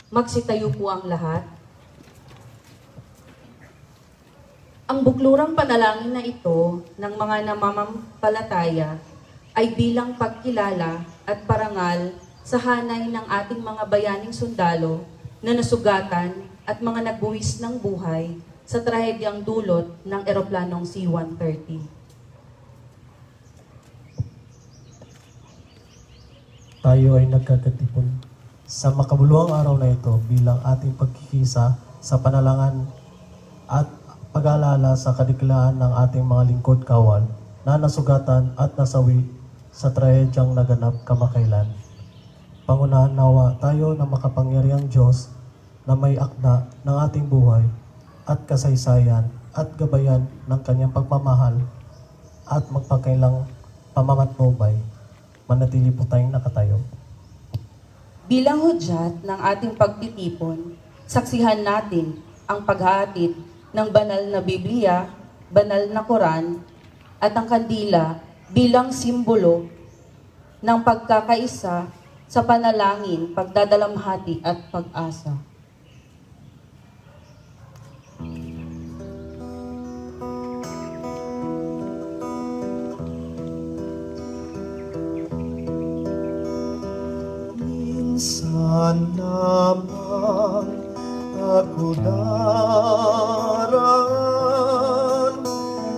Magsitayo po ang lahat. Ang buklurang panalangin na ito ng mga namamampalataya ay bilang pagkilala at parangal sa hanay ng ating mga bayaning sundalo na nasugatan at mga nagbuwis ng buhay sa trahedyang dulot ng eroplanong C-130. Tayo ay nagkakatipon sa makabuluhang araw na ito bilang ating pagkikisa sa panalangan at pag-aalala sa kadiklaan ng ating mga lingkod kawal na nasugatan at nasawi sa trahedyang naganap kamakailan. Pangunahan nawa tayo ng makapangyarihang Diyos na may akda ng ating buhay at kasaysayan at gabayan ng kanyang pagmamahal at magpakailang pamamatnubay. Manatili po tayong nakatayo. Bilang hudyat ng ating pagtitipon, saksihan natin ang paghahatid ng banal na Biblia, banal na Quran, at ang kandila bilang simbolo ng pagkakaisa sa panalangin, pagdadalamhati at pag-asa. Minsan naman ako daraan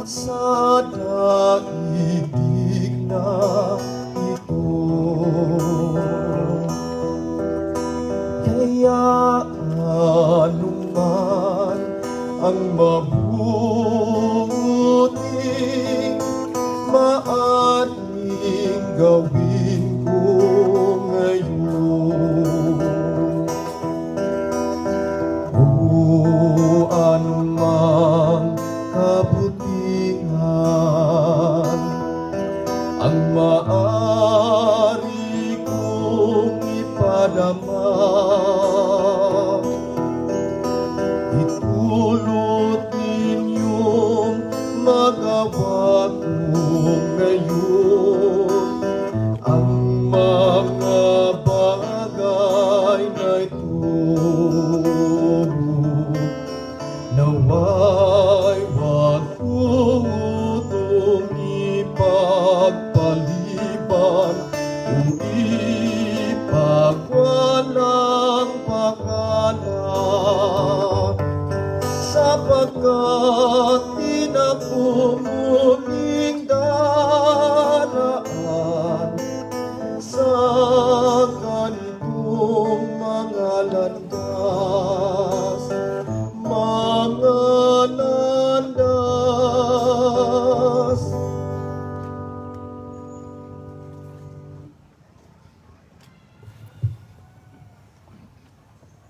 sa daigdig na ito. Kaya anuman ang mabuting maaring gawin ko ngayon. O anumang kabutihan ang maaari kong ipadama, itulot ninyong magawa ko ngayon ang mga bagay na ito. Naway wag ko itong ipagpaliban o ipagwalang pangalan, sapagkat tinapumuning daraan sa ganitong mga landas, mga landas.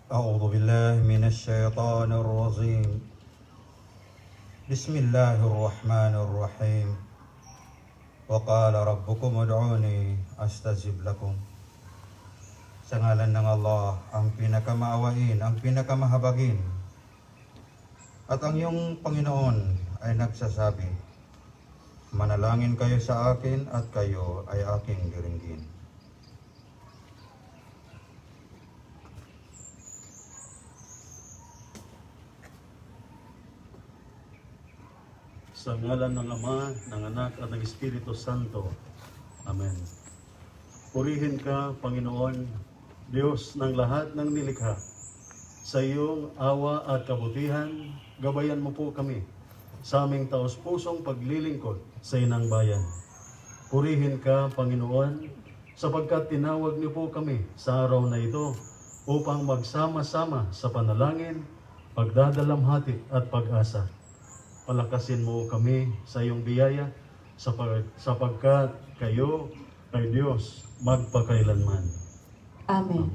أعوذ بالله من الشيطان الرجيم. بسم الله الرحمن الرحيم. وقال ربكم ادعوني أستجب لكم. Sa ngalan ng Allah, ang pinakamaawain, ang pinakamahabagin. At ang iyong Panginoon ay nagsasabi, manalangin kayo sa akin at kayo ay aking diringgin. Sa ngalan ng Ama, ng Anak at ng Espiritu Santo. Amen. Purihin ka, Panginoon, Diyos ng lahat ng nilikha. Sa iyong awa at kabutihan, gabayan mo po kami sa aming taos-pusong paglilingkod sa inang bayan. Purihin ka, Panginoon, sapagkat tinawag niyo po kami sa araw na ito upang magsama-sama sa panalangin, pagdadalamhati at pag-asa. Palakasin mo kami sa iyong biyaya sapagkat kayo ay Diyos magpakailanman. Amen.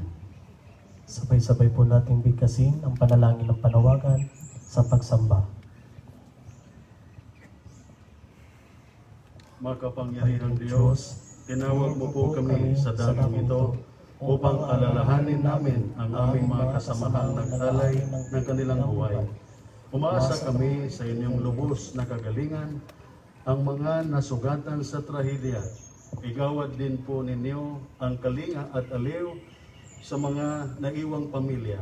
Sabay-sabay po nating bigkasin ang panalangin ng panawagan sa pagsamba. Makapangyarihang Diyos, tinawag mo po kami sa damang ito upang alalahanin namin ang aming mga kasamahang nagtalay ng kanilang buhay. Umaasa kami sa inyong lubos na kagalingan ang mga nasugatan sa trahedya. Igawad din po ninyo ang kalinga at aliw sa mga naiwang pamilya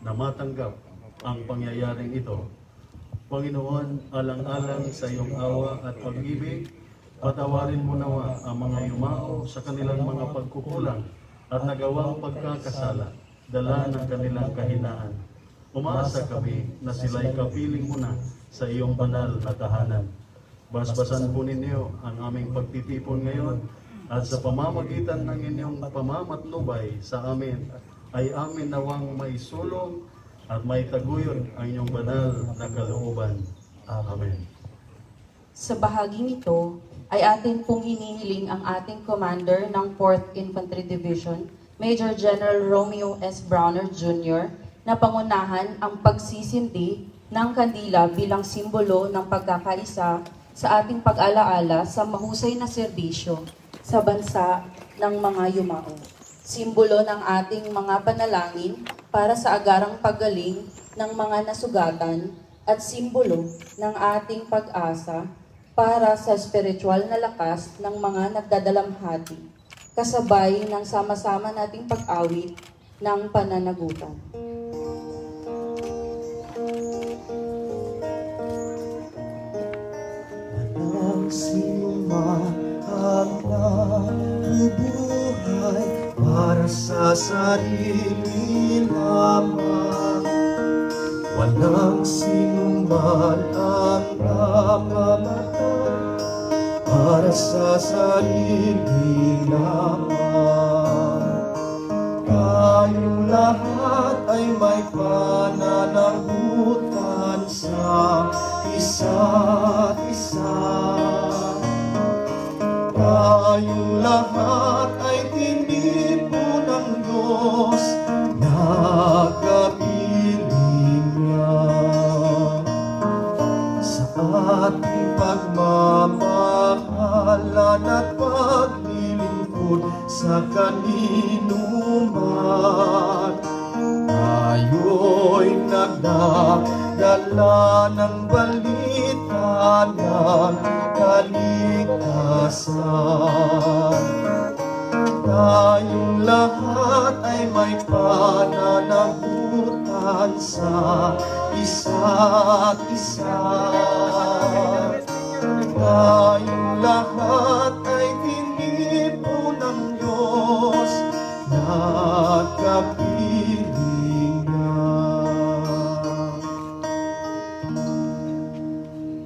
na matanggap ang pangyayaring ito. Panginoon, alang-alang sa iyong awa at pag-ibig, patawarin mo nawa ang mga yumao sa kanilang mga pagkukulang at nagawang pagkakasala, dala ng kanilang kahinaan. Umaasa kami na sila'y kapiling mo na sa iyong banal na tahanan. Basbasan po ninyo ang aming pagtitipon ngayon at sa pamamagitan ng inyong pamamatnubay sa amin ay amin nawang may sulong at may taguyod ang inyong banal na kalooban. Amen. Sa bahaging ito ay atin pong hinihiling ang ating commander ng 4th Infantry Division, Major General Romeo S. Browner Jr., na pangunahan ang pagsisindi ng kandila bilang simbolo ng pagkakaisa sa ating pag-alaala sa mahusay na serbisyo sa bansa ng mga yumao. Simbolo ng ating mga panalangin para sa agarang paggaling ng mga nasugatan at simbolo ng ating pag-asa para sa spiritual na lakas ng mga nagdadalamhati, kasabay ng sama-sama nating pag-awit ng pananagutan. Walang sinuman ang nabubuhay para sa sarili lamang. Walang sinuman ang namamatay para sa sarili lamang. Tayong lahat ay may pananagutan sa isa't isa. Tayong lahat ay tinipo ng Diyos na kapiling niya. Sa ating pagmamahalan at paglilingkod sa kanino man, tayo'y nagdadala ng balita ng kaligtasan. Tayong lahat ay may pananagutan sa isa't isa. Tayong lahat ay tinipo ng Diyos na kapiling niya.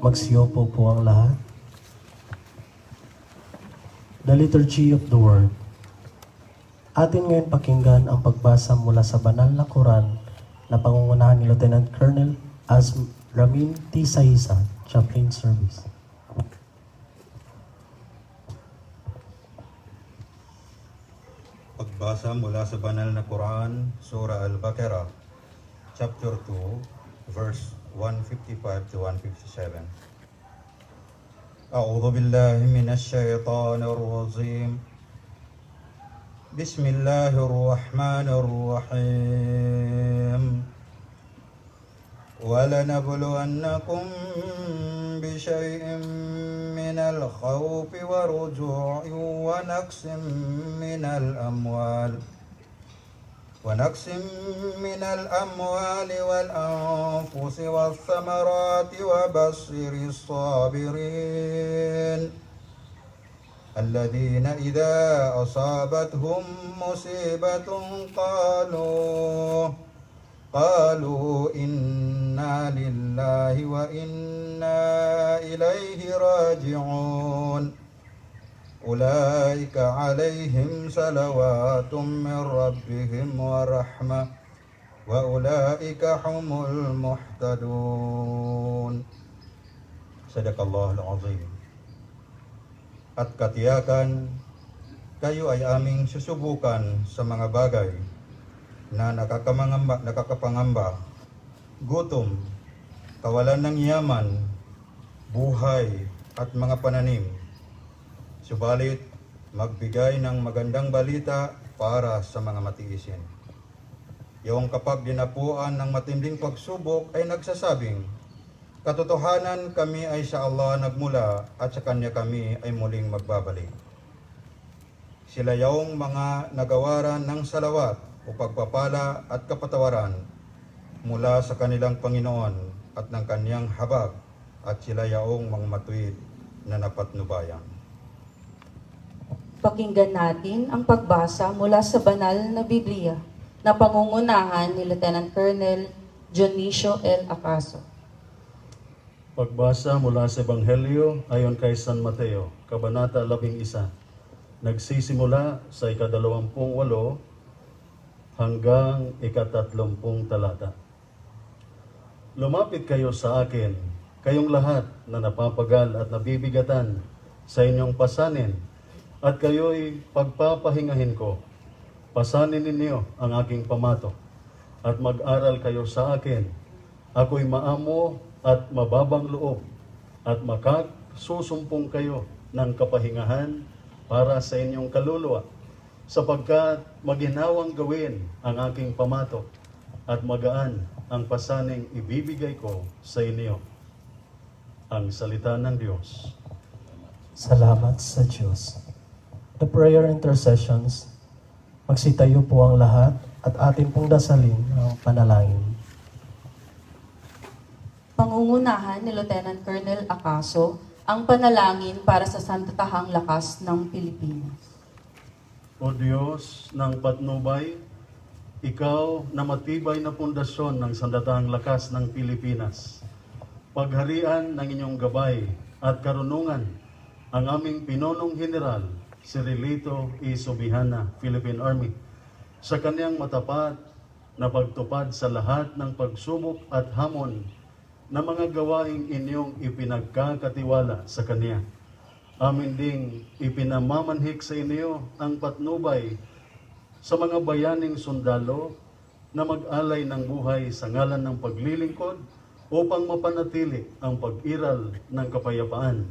Magsiyopo po ang lahat. The Liturgy of the Word. Atin ngayon pakinggan ang pagbasa mula sa banal na Quran na pangungunahan ni Lieutenant Colonel Ramin T. Saisa, Chaplain Service. Pagbasa mula sa banal na Quran, Surah Al-Baqarah, Chapter 2, verse 155 to 157. أعوذ بالله من الشيطان الرجيم بسم الله الرحمن الرحيم ولنبلونكم بشيء من الخوف والجوع ونقص من الأموال والأنفس والثمرات وبشر الصابرين الذين إذا أصابتهم مصيبة قالوا إنا لله وإنا إليه راجعون أولئك عليهم صلوات من ربهم ورحمة وأولئك هم المهتدون. Sadaqallahul Azim. At katiyakan, kayo ay aming susubukan sa mga bagay na nakakapangamba, gutom, kawalan ng yaman, buhay at mga pananim. Subalit, magbigay ng magandang balita para sa mga matiisin. Yung kapag dinapuan ng matinding pagsubok ay nagsasabing, katotohanan kami ay sa Allah nagmula at sa Kanya kami ay muling magbabalik. Sila yung mga nagawaran ng salawat o pagpapala at kapatawaran mula sa kanilang Panginoon at ng kaniyang habag at sila yaong mga matuwid na napatnubayan. Pakinggan natin ang pagbasa mula sa banal na Biblia na pangungunahan ni Lieutenant Colonel Dionisio L. Acaso. Pagbasa mula sa Ebanghelyo ayon kay San Mateo, Kabanata 11. Nagsisimula sa ika-28 hanggang ika-30 talata. Lumapit kayo sa akin, kayong lahat na napapagal at nabibigatan sa inyong pasanin, at kayo'y pagpapahingahin ko. Pasanin ninyo ang aking pamato, at mag-aral kayo sa akin. Ako'y maamo at mababang loob, at makasusumpong kayo ng kapahingahan para sa inyong kaluluwa, sapagkat maginhawang gawin ang aking pamato, at magaan ang pasaning ibibigay ko sa inyo. Ang salita ng Diyos. Salamat sa Diyos. The prayer intercessions, magsitayo po ang lahat at atin pong dasalin ang panalangin. Pangungunahan ni Lieutenant Colonel Acaso ang panalangin para sa sandatahang lakas ng Pilipinas. O Diyos ng patnubay, Ikaw na matibay na pundasyon ng sandatahang lakas ng Pilipinas, pagharian ng inyong gabay at karunungan ang aming Pinonong General, si Relito E. Subihana, Philippine Army, sa kaniyang matapat na pagtupad sa lahat ng pagsubok at hamon na mga gawaing inyong ipinagkakatiwala sa kaniya. Amin ding ipinamamanhik sa inyo ang patnubay sa mga bayaning sundalo na mag-alay ng buhay sa ngalan ng paglilingkod upang mapanatili ang pag-iral ng kapayapaan.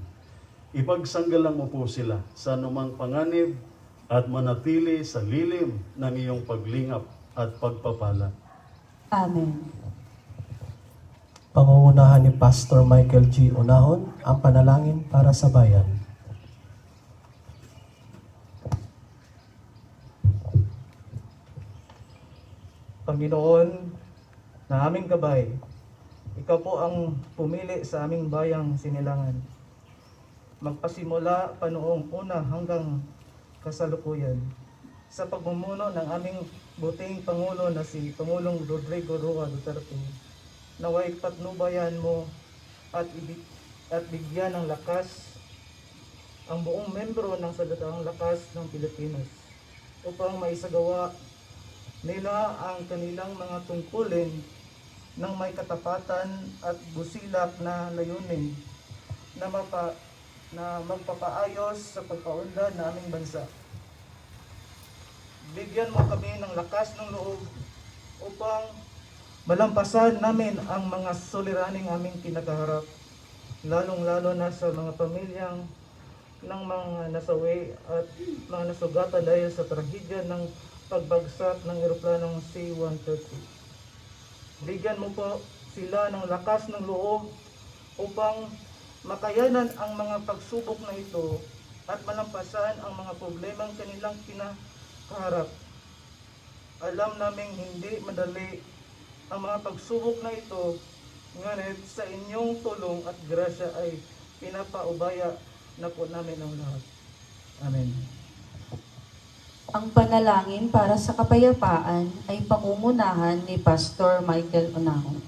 Ipagsanggalang mo po sila sa anumang panganib at manatili sa lilim ng iyong paglingap at pagpapala. Amen. Pangungunahan ni Pastor Michael G. Unahon ang panalangin para sa bayan. Panginoon na aming gabay, Ikaw po ang pumili sa aming bayang sinilangan. Magpasimula pa noong una hanggang kasalukuyan sa pagmumuno ng aming buting Pangulo na si Pangulong Rodrigo Roa Duterte, naway patnubayan mo at bigyan ng lakas ang buong membro ng Sandatahang Lakas ng Pilipinas upang maisagawa nila ang kanilang mga tungkulin ng may katapatan at busilak na layunin na magpapaayos sa pagpaunlad ng aming bansa. Bigyan mo kami ng lakas ng loob upang malampasan namin ang mga suliraning aming kinakaharap, lalong-lalo na sa mga pamilyang ng mga nasawi at mga nasugatan dahil sa trahedya ng pagbagsak ng eroplanong C-130. Bigyan mo po sila ng lakas ng loob upang makayanan ang mga pagsubok na ito at malampasan ang mga problemang kanilang kinakaharap. Alam naming hindi madali ang mga pagsubok na ito, ngunit sa inyong tulong at grasya ay pinapaubaya na po namin ang lahat. Amen. Ang panalangin para sa kapayapaan ay pangungunahan ni Pastor Michael Unahon.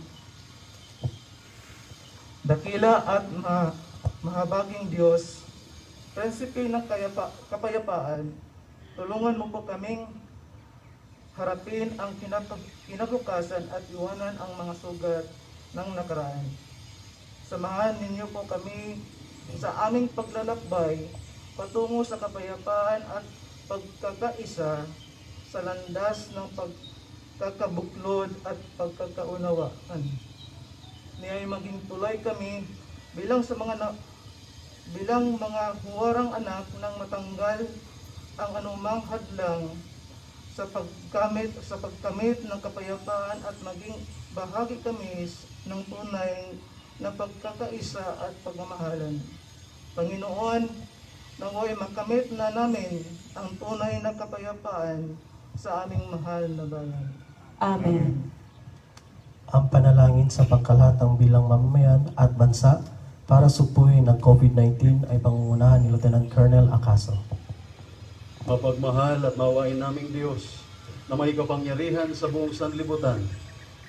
Dakila at mahabaging Diyos, prinsipe ng kapayapaan, tulungan mo po kaming harapin ang kinabukasan at iwanan ang mga sugat ng nakaraan. Samahan ninyo po kami sa aming paglalakbay patungo sa kapayapaan at pagkakaisa sa landas ng pagkakabuklod at pagkakaunawaan. Niya'y maging tulay kami bilang mga huwarang anak ng matanggal ang anumang hadlang sa pagkamit ng kapayapaan at maging bahagi kami ng tunay na pagkakaisa at pagmamahalan. Panginoon, naway makamit na namin ang tunay na kapayapaan sa aming mahal na bayan. Amen. Ang panalangin sa pangkalahatang bilang mamamayan at bansa para supuin ang COVID-19 ay pangungunahan ni Lieutenant Colonel Acaso. Mapagmahal at mawain naming Diyos na may kapangyarihan sa buong sanlibutan,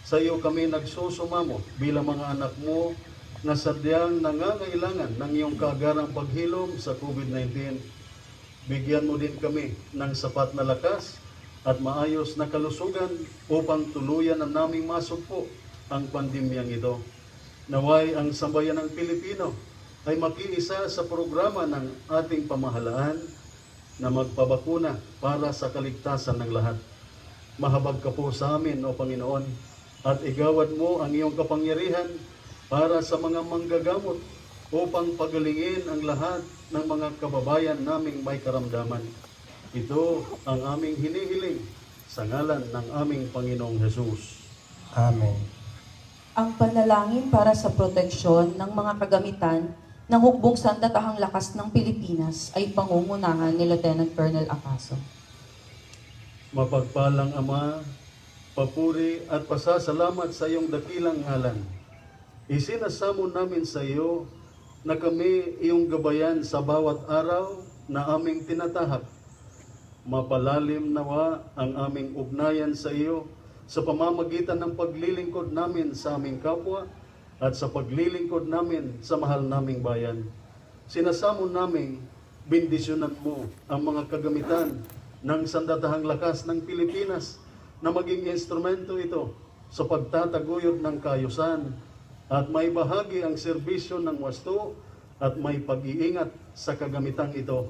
sa iyo kami nagsusumamo bilang mga anak mo na sadyang nangangailangan ng iyong kagarang paghilom sa COVID-19. Bigyan mo din kami ng sapat na lakas at maayos na kalusugan upang tuluyan na naming masugpo ang pandemyang ito. Naway ang sambayan ng Pilipino ay makiisa sa programa ng ating pamahalaan na magpabakuna para sa kaligtasan ng lahat. Mahabag ka po sa amin, O Panginoon, at igawad mo ang iyong kapangyarihan para sa mga manggagamot upang pagalingin ang lahat ng mga kababayan naming may karamdaman. Ito ang aming hinihiling sa ngalan ng aming Panginoong Hesus. Amen. Ang panalangin para sa proteksyon ng mga kagamitan ng hukbong sandatahang lakas ng Pilipinas ay pangungunahan ni Lieutenant Colonel Acaso. Mapagpalang Ama, papuri at pasasalamat sa iyong dakilang ngalan. Isinasamo namin sa iyo na kami iyong gabayan sa bawat araw na aming tinatahak. Mapalalim nawa ang aming ugnayan sa iyo sa pamamagitan ng paglilingkod namin sa aming kapwa at sa paglilingkod namin sa mahal naming bayan. Sinasamo namin bendisyonan mo ang mga kagamitan ng sandatahang lakas ng Pilipinas na maging instrumento ito sa pagtataguyod ng kaayusan at may bahagi ang serbisyo ng wasto at may pag-iingat sa kagamitang ito.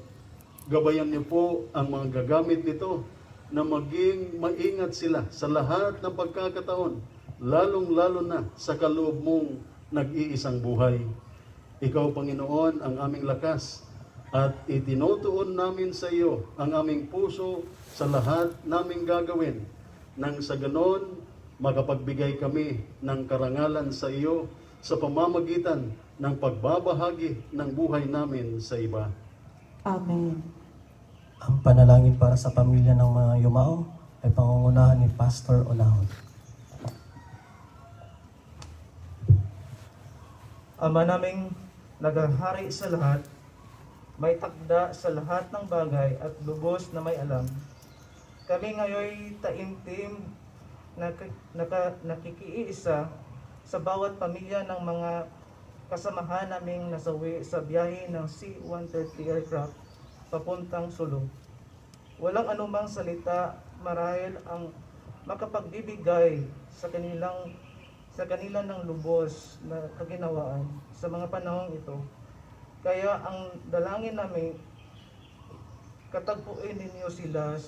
Gabayan niyo po ang mga gagamit nito na maging maingat sila sa lahat ng pagkakataon, lalong-lalo na sa kaloob mong nag-iisang buhay. Ikaw, Panginoon, ang aming lakas at itinutuon namin sa iyo ang aming puso sa lahat naming gagawin nang sa ganon makapagbigay kami ng karangalan sa iyo sa pamamagitan ng pagbabahagi ng buhay namin sa iba. Amen. Ang panalangin para sa pamilya ng mga yumao ay pangungunahan ni Pastor Onahon. Ama naming naghahari sa lahat, may takda sa lahat ng bagay at lubos na may alam. Kami ngayoy taimtim nakikiisa sa bawat pamilya ng mga kasamahan naming nasawi sa biyahe ng C-130 aircraft papuntang Sulu. Walang anumang salita marahil ang makapagbibigay sa kanila ng lubos na kaginawaan sa mga panahong ito. Kaya ang dalangin namin, katagpuin ninyo sila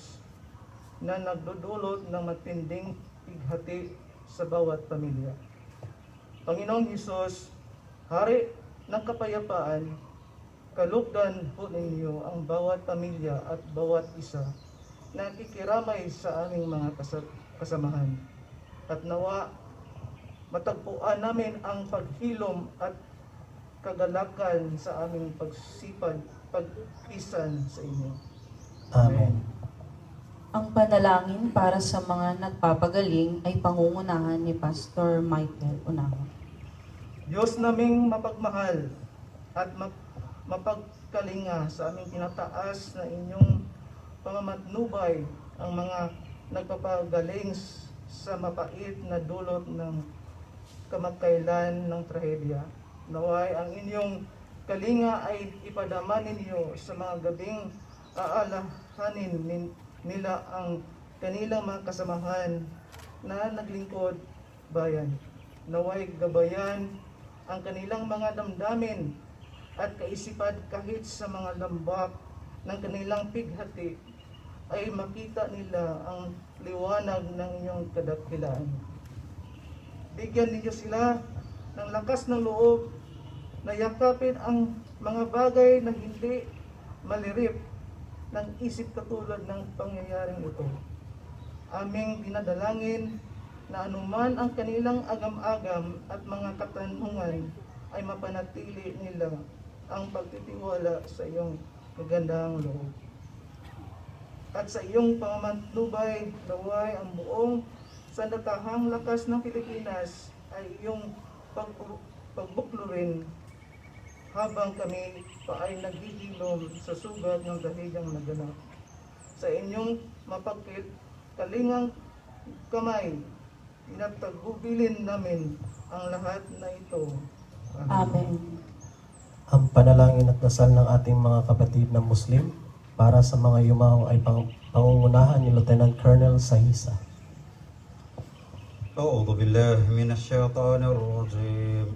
na nagdudulot ng matinding pighati sa bawat pamilya. Panginoong Hesus, Hari ng kapayapaan, kalugdan po ninyo ang bawat pamilya at bawat isa na kikiramay sa aming mga kasamahan. At nawa, matagpuan namin ang paghilom at kagalakan sa aming pagkisan sa inyo. Amen. Ang panalangin para sa mga nagpapagaling ay pangungunahan ni Pastor Michael Onahon. Diyos naming mapagmahal at mapagkalinga sa aming tinataas na inyong pamamatnubay ang mga nagpapagaling sa mapait na dulot ng kamakailan ng trahedya. Naway ang inyong kalinga ay ipadama ninyo sa mga gabing aalahanin nila ang kanilang mga kasamahan na naglingkod bayan. Naway gabayan ang kanilang mga damdamin at kaisipan kahit sa mga lambak ng kanilang pighati ay makita nila ang liwanag ng inyong kadakilaan. Bigyan ninyo sila ng lakas ng loob na yakapin ang mga bagay na hindi malirip ng isip katulad ng pangyayaring ito. Aming dinadalangin na anuman ang kanilang agam-agam at mga katanungan ay mapanatili nila ang pagtitiwala sa iyong magandang loob. at sa iyong pamamantubay, naway ang buong sandatahang lakas ng Pilipinas ay iyong pagbuklurin habang kami pa ay naghihilom sa sugat ng dahigang naganap. Sa inyong mapagkalingang kamay, inatagubilin namin ang lahat na ito. Amen. Ang panalangin at dasal ng ating mga kapatid na Muslim para sa mga yumao ay pangungunahan ni Lieutenant Colonel Sahisa. أعوذ بالله من الشيطان الرجيم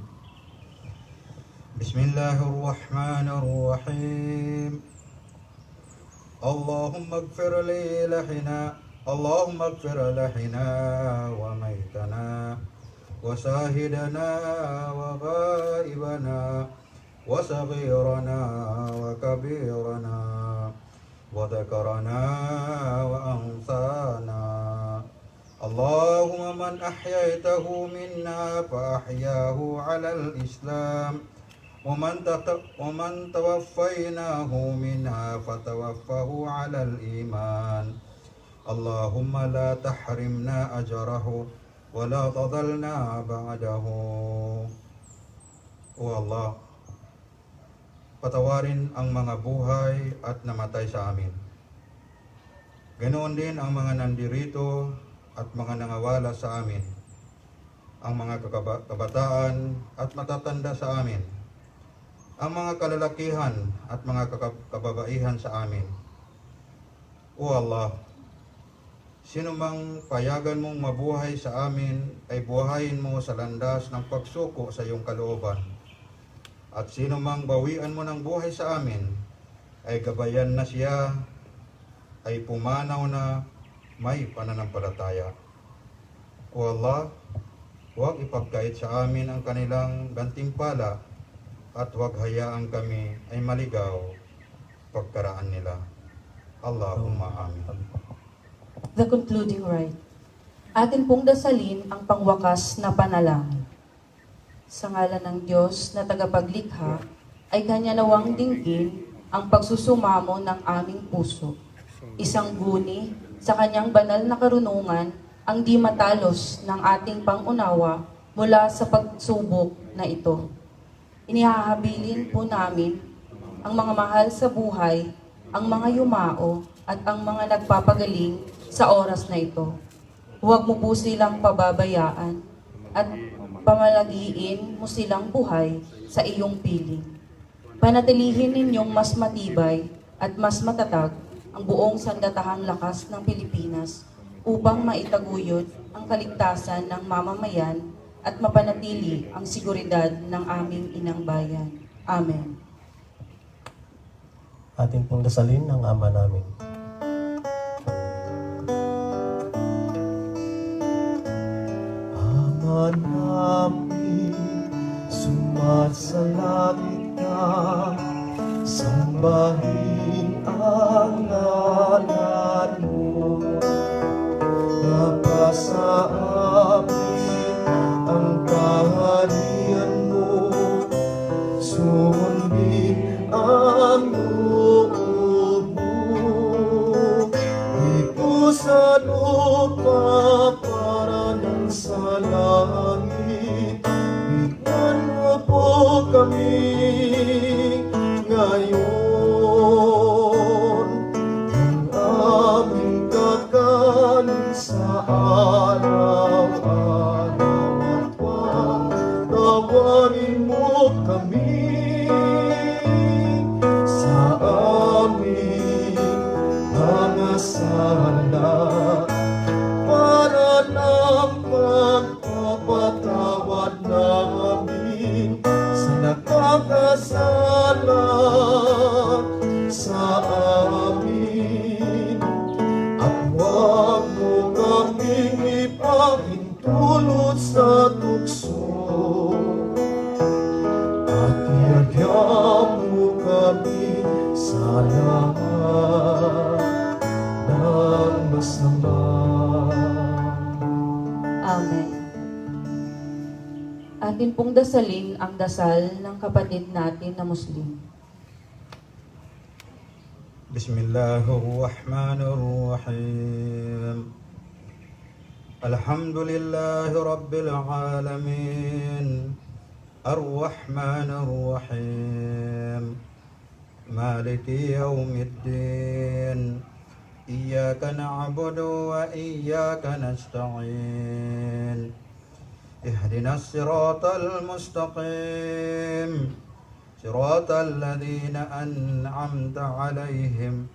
بسم الله الرحمن الرحيم اللهم اغفر لي لحنا اللهم اغفر لحنا وميتنا وشاهدنا وغائبنا وصغيرنا وكبيرنا وذكرنا وأنثانا اللهم من أحييته منا فأحياه على الإسلام ومن توفيناه منها فتوفه على الإيمان اللهم لا تحرمنا أجره ولا تضلنا بعده. O Allah, patawarin ang mga buhay at namatay sa amin. Ganoon din ang mga nandirito at mga nangawala sa amin, ang mga kabataan at matatanda sa amin, ang mga kalalakihan at mga kababaihan sa amin. O Allah, sino mang payagan mong mabuhay sa amin ay buhayin mo sa landas ng pagsuko sa iyong kalooban. At sino mang bawian mo ng buhay sa amin ay gabayan na siya, ay pumanaw na may pananampalataya. O Allah, huwag ipagkait sa amin ang kanilang gantimpala at huwag hayaan kami ay maligaw pagkaraan nila. Allahumma amin. The concluding rite. Atin pong dasalin ang pangwakas na panalangin. Sa ngalan ng Diyos na tagapaglikha, ay Kanya nawang dinggin ang pagsusumamo ng aming puso. Isang guni sa Kanyang banal na karunungan ang di matalos ng ating pangunawa mula sa pagsubok na ito. Inihahabilin po namin ang mga mahal sa buhay, ang mga yumao at ang mga nagpapagaling sa oras na ito. Huwag mo po silang pababayaan at pamalagiin mo silang buhay sa iyong piling. Panatilihin ninyong mas matibay at mas matatag ang buong sandatahang lakas ng Pilipinas upang maitaguyod ang kaligtasan ng mamamayan at mapanatili ang seguridad ng aming inang bayan. Amen. Atin pong dasalin ang Ama namin. Ama namin, sumasalangit ka, sambahin ang ngalan mo. Mapasa amin ang kaharian mo, sundin ang loob mo. Dito sa lupa para ng sa langit, bigyan mo po kami ngayon ng aming kakanin sa araw-araw, at patawarin mo kami sa aming mga sala, para ng pagpapatawad namin sa nakakasala sa amin. At huwag mo kaming ipahintulot sa tukso, at iagyan mo kami sa lahat ng masama. Amen. Atin pong dasalin ang dasal ng kapatid natin na Muslim. Bismillahirrahmanirrahim. Alhamdulillahi Rabbil Alamin. Ar-Rahmanir-Rahim. Maliki Yawmiddin. Iyyaka na'budu wa iyyaka nasta'in. Ihdinas siratal mustaqim. Siratal ladzina an'amta 'alaihim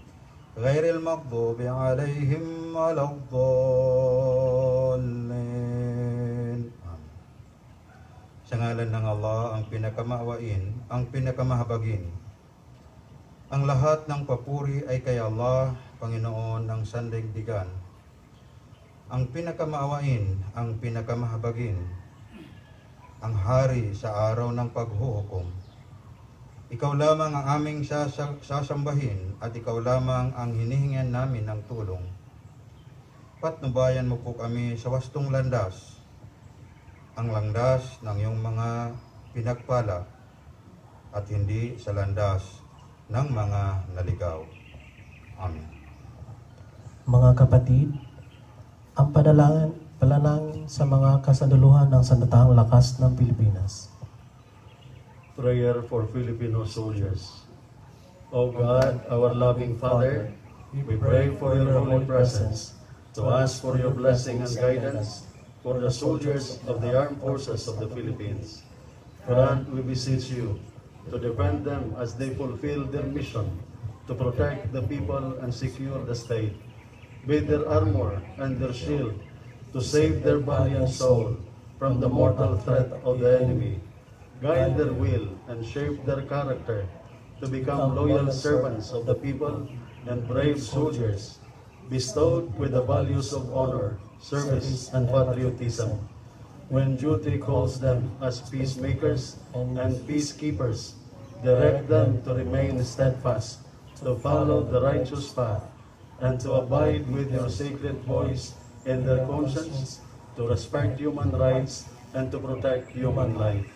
ghairil maghdubi 'alaihim waladdallin. Sa ngalan ng Allah, ang pinakamaawain, ang pinakamahabagin. Ang lahat ng papuri ay kay Allah, Panginoon ng sandaigdigan. Ang pinakamaawain, ang pinakamahabagin, ang hari sa araw ng paghuhukom. Ikaw lamang ang aming sasambahin at ikaw lamang ang hinihingan namin ng tulong. Patnubayan mo po kami sa wastong landas, ang landas ng iyong mga pinagpala at hindi sa landas ng mga naligaw. Amen. Mga kapatid, ang panalangin sa mga kasanduluhan ng Sandatahang Lakas ng Pilipinas. Prayer for Filipino soldiers. O God, our loving Father, we pray for your holy presence, to ask for your blessing and guidance for the soldiers of the armed forces of the Philippines. Grant, we beseech you, to defend them as they fulfill their mission to protect the people and secure the state. Be their armor and their shield to save their body and soul from the mortal threat of the enemy. Guide their will and shape their character to become loyal servants of the people and brave soldiers, bestowed with the values of honor, service, and patriotism. When duty calls them as peacemakers and peacekeepers, direct them to remain steadfast, to follow the righteous path, and to abide with your sacred voice in their conscience, to respect human rights and to protect human life.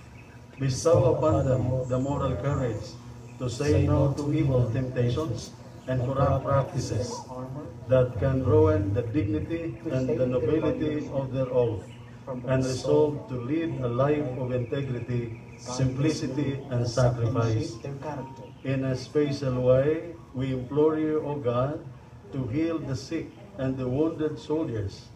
Bestow upon them the moral courage to say no to evil temptations and corrupt practices that can ruin the dignity and the nobility of their oath, and resolve to lead a life of integrity, simplicity, and sacrifice. In a special way, we implore you, O God, to heal the sick and the wounded soldiers.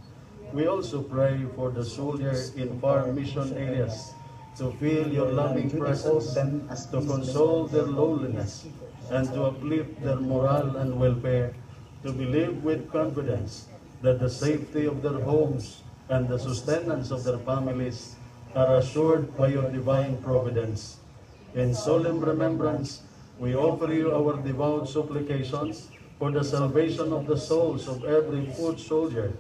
We also pray for the soldiers in far mission areas to feel your loving presence, to console their loneliness, and to uplift their morale and welfare, to believe with confidence that the safety of their homes and the sustenance of their families are assured by your divine providence. In solemn remembrance, we offer you our devout supplications for the salvation of the souls of every foot soldier,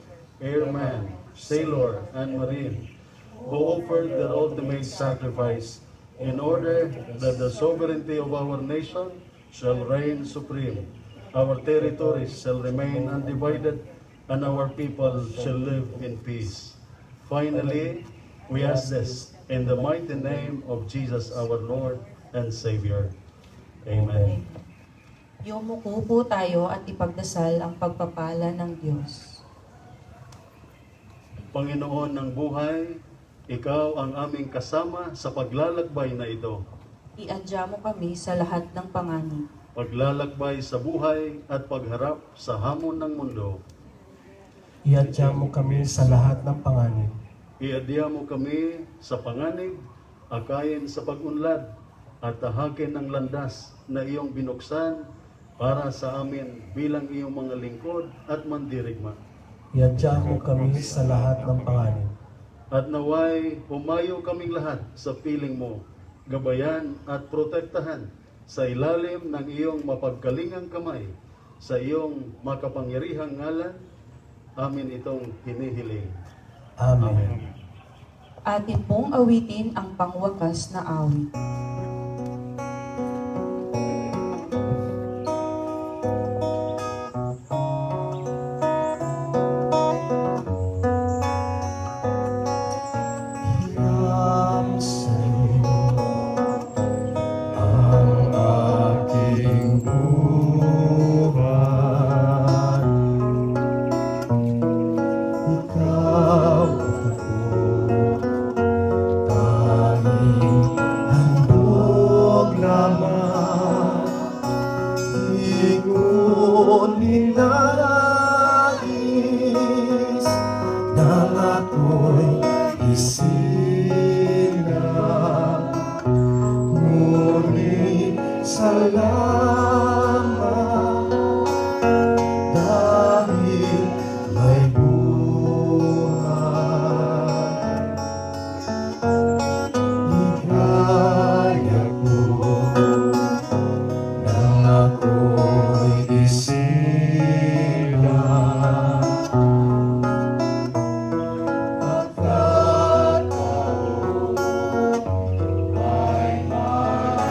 airman, sailor, and marine, who offered their ultimate sacrifice in order that the sovereignty of our nation shall reign supreme, our territories shall remain undivided, and our people shall live in peace. Finally, we ask this in the mighty name of Jesus our Lord and Savior. Amen. Yumuko po tayo at ipagdasal ang pagpapala ng Diyos. Panginoon ng buhay, Ikaw ang aming kasama sa paglalakbay na ito. Iadya mo kami sa lahat ng panganib. Paglalakbay sa buhay at pagharap sa hamon ng mundo. Iadya mo kami sa lahat ng panganib. Iadya mo kami sa panganib, akayin sa pag-unlad, at tahakin ng landas na iyong binuksan para sa amin bilang iyong mga lingkod at mandirigma. Iadya mo kami sa lahat ng panganib. At naway humayo kaming lahat sa piling mo, gabayan at protektahan sa ilalim ng iyong mapagkalingang kamay, sa iyong makapangyarihang ngalan, amin itong hinihiling. Amen. Atin pong awitin ang pangwakas na awit. Ang aking buhay nang ako'y isilang. Ngunit salamat dahil may buhay. Ligaya ko nang ako'y isilang. Pagkat ako ay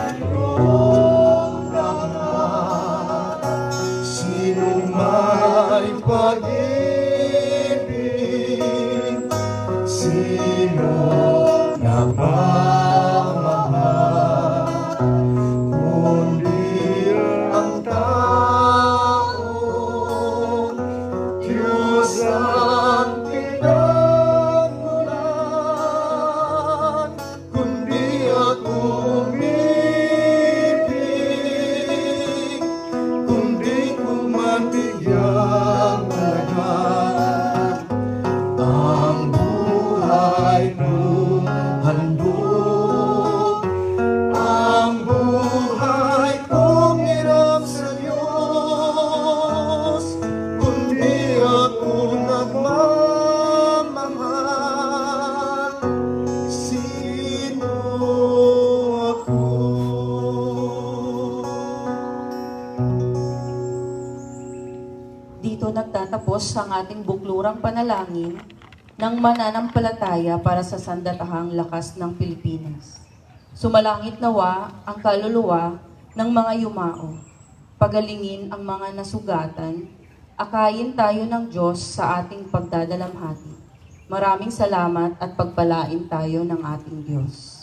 mayroong lahat, sino may pag-ibig, sino nagmamahal, kundi ang tao, Diyos ang pinagmulan, kundi ako umibig, kundi ko mabigyang halaga ang buhay mo handog, ang buhay kong hirap sa Diyos, kundi ako nagmamahal, sino ako? Dito nagtatapos ang ating buklurang panalangin ng mananampalataya para sa sandatahang lakas ng Pilipinas. Sumalangit nawa ang kaluluwa ng mga yumao, pagalingin ang mga nasugatan, akayin tayo ng Diyos sa ating pagdadalamhati. Maraming salamat at pagpalain tayo ng ating Diyos.